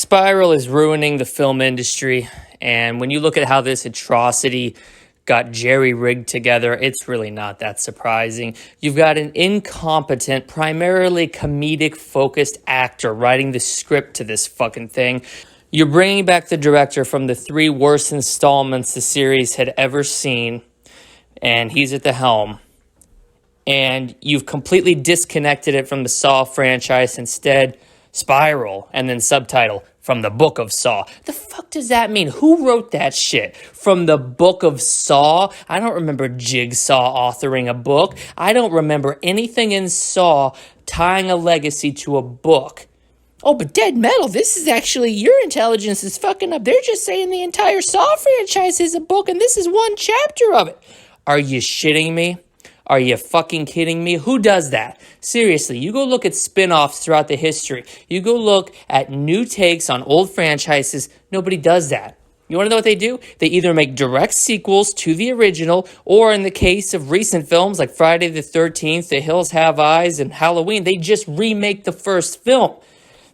Spiral is ruining the film industry, and when you look at how this atrocity got jerry-rigged together, it's really not that surprising. You've got an incompetent, primarily comedic-focused actor writing the script to this fucking thing. You're bringing back the director from the 3 worst installments the series had ever seen, and he's at the helm. And you've completely disconnected it from the Saw franchise. Instead, Spiral, and then subtitle, From the Book of Saw. The fuck does that mean? Who wrote that shit? From the Book of Saw? I don't remember Jigsaw authoring a book. I don't remember anything in Saw tying a legacy to a book. Oh, but Dead Metal, this is actually, your intelligence is fucking up. They're just saying the entire Saw franchise is a book, and this is one chapter of it. Are you shitting me? Are you fucking kidding me? Who does that? Seriously, you go look at spin-offs throughout the history. You go look at new takes on old franchises. Nobody does that. You want to know what they do? They either make direct sequels to the original, or in the case of recent films like Friday the 13th, The Hills Have Eyes, and Halloween, they just remake the first film.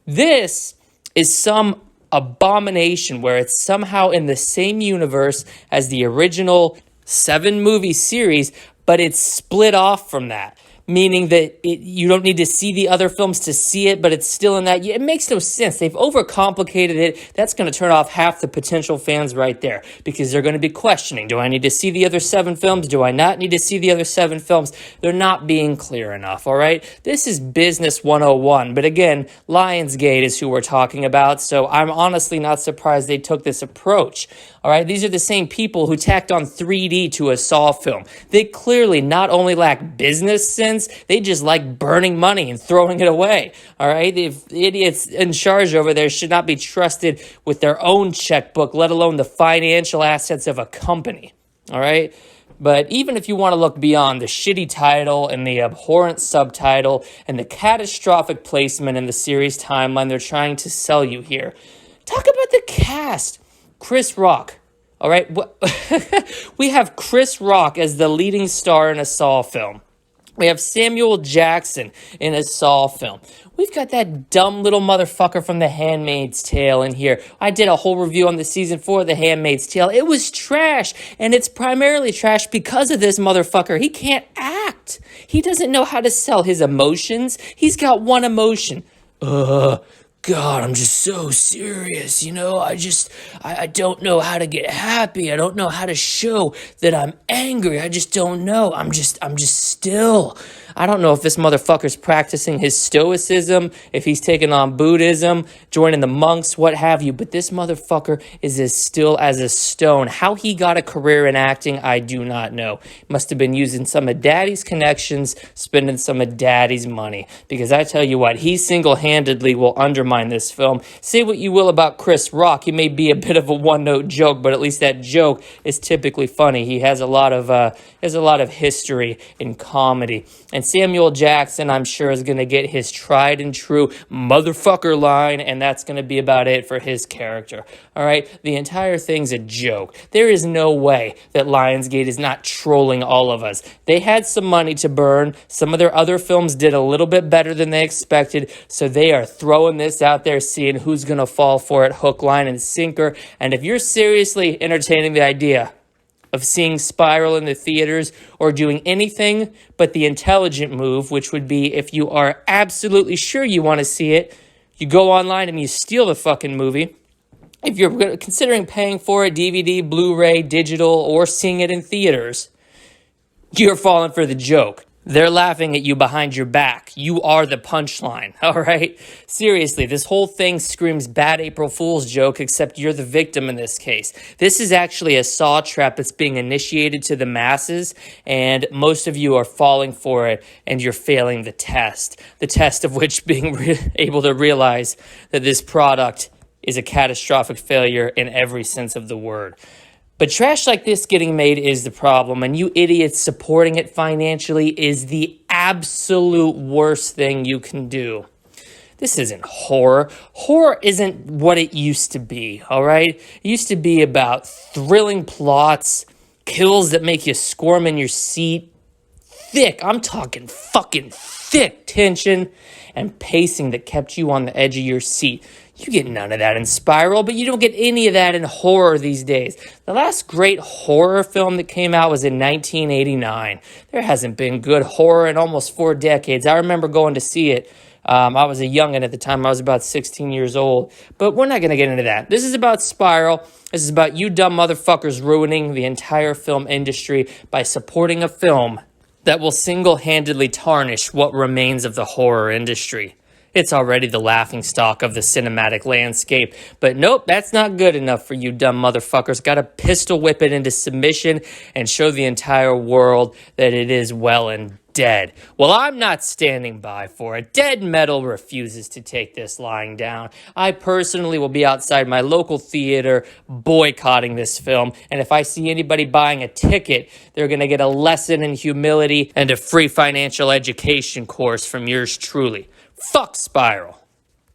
This is some abomination where it's somehow in the same universe as the original 7-movie series, but it's split off from that, meaning that you don't need to see the other films to see it, but it's still in that. It makes no sense. They've overcomplicated it. That's going to turn off half the potential fans right there, because they're going to be questioning, do I need to see the other 7 films? Do I not need to see the other 7 films? They're not being clear enough, all right? This is business 101, but again, Lionsgate is who we're talking about, so I'm honestly not surprised they took this approach. All right, these are the same people who tacked on 3D to a Saw film. They clearly not only lack business sense, they just like burning money and throwing it away. All right, the idiots in charge over there should not be trusted with their own checkbook, let alone the financial assets of a company. All right, but even if you want to look beyond the shitty title and the abhorrent subtitle and the catastrophic placement in the series timeline they're trying to sell you here, talk about the cast. Chris Rock, all right? We have Chris Rock as the leading star in a Saw film. We have Samuel Jackson in a Saw film. We've got that dumb little motherfucker from The Handmaid's Tale in here. I did a whole review on the season 4 of The Handmaid's Tale. It was trash, and it's primarily trash because of this motherfucker. He can't act. He doesn't know how to sell his emotions. He's got one emotion. God, I'm just so serious, you know, I don't know how to get happy. I don't know how to show that I'm angry. I just don't know. I'm just still. I don't know if this motherfucker's practicing his stoicism, if he's taking on Buddhism, joining the monks, what have you, but this motherfucker is as still as a stone. How he got a career in acting, I do not know. Must have been using some of Daddy's connections, spending some of Daddy's money, because I tell you what, he single-handedly will undermine this film. Say what you will about Chris Rock, he may be a bit of a one-note joke, but at least that joke is typically funny. He has a lot of history in comedy. And Samuel Jackson, I'm sure, is going to get his tried and true motherfucker line, and that's going to be about it for his character. All right? The entire thing's a joke. There is no way that Lionsgate is not trolling all of us. They had some money to burn. Some of their other films did a little bit better than they expected, so they are throwing this out there, seeing who's going to fall for it, hook, line, and sinker. And if you're seriously entertaining the idea of seeing Spiral in the theaters or doing anything but the intelligent move, which would be if you are absolutely sure you want to see it, you go online and you steal the fucking movie. If you're considering paying for it, DVD, Blu-ray, digital, or seeing it in theaters, you're falling for the joke. They're laughing at you behind your back. You are the punchline, all right? Seriously, this whole thing screams bad April Fool's joke, except you're the victim in this case. This is actually a Saw trap that's being initiated to the masses, and most of you are falling for it, and you're failing the test. The test of which being able to realize that this product is a catastrophic failure in every sense of the word. But trash like this getting made is the problem, and you idiots supporting it financially is the absolute worst thing you can do. This isn't horror. Horror isn't what it used to be, all right? It used to be about thrilling plots, kills that make you squirm in your seat, I'm talking fucking thick tension, and pacing that kept you on the edge of your seat. You get none of that in Spiral, but you don't get any of that in horror these days. The last great horror film that came out was in 1989. There hasn't been good horror in almost 4 decades. I remember going to see it. I was a youngin' at the time. I was about 16 years old. But we're not going to get into that. This is about Spiral. This is about you dumb motherfuckers ruining the entire film industry by supporting a film that will single-handedly tarnish what remains of the horror industry. It's already the laughingstock of the cinematic landscape. But nope, that's not good enough for you dumb motherfuckers. Gotta pistol whip it into submission and show the entire world that it is well and dead. Well, I'm not standing by for it. Dead Metal refuses to take this lying down. I personally will be outside my local theater boycotting this film. And if I see anybody buying a ticket, they're gonna get a lesson in humility and a free financial education course from yours truly. Fuck Spiral.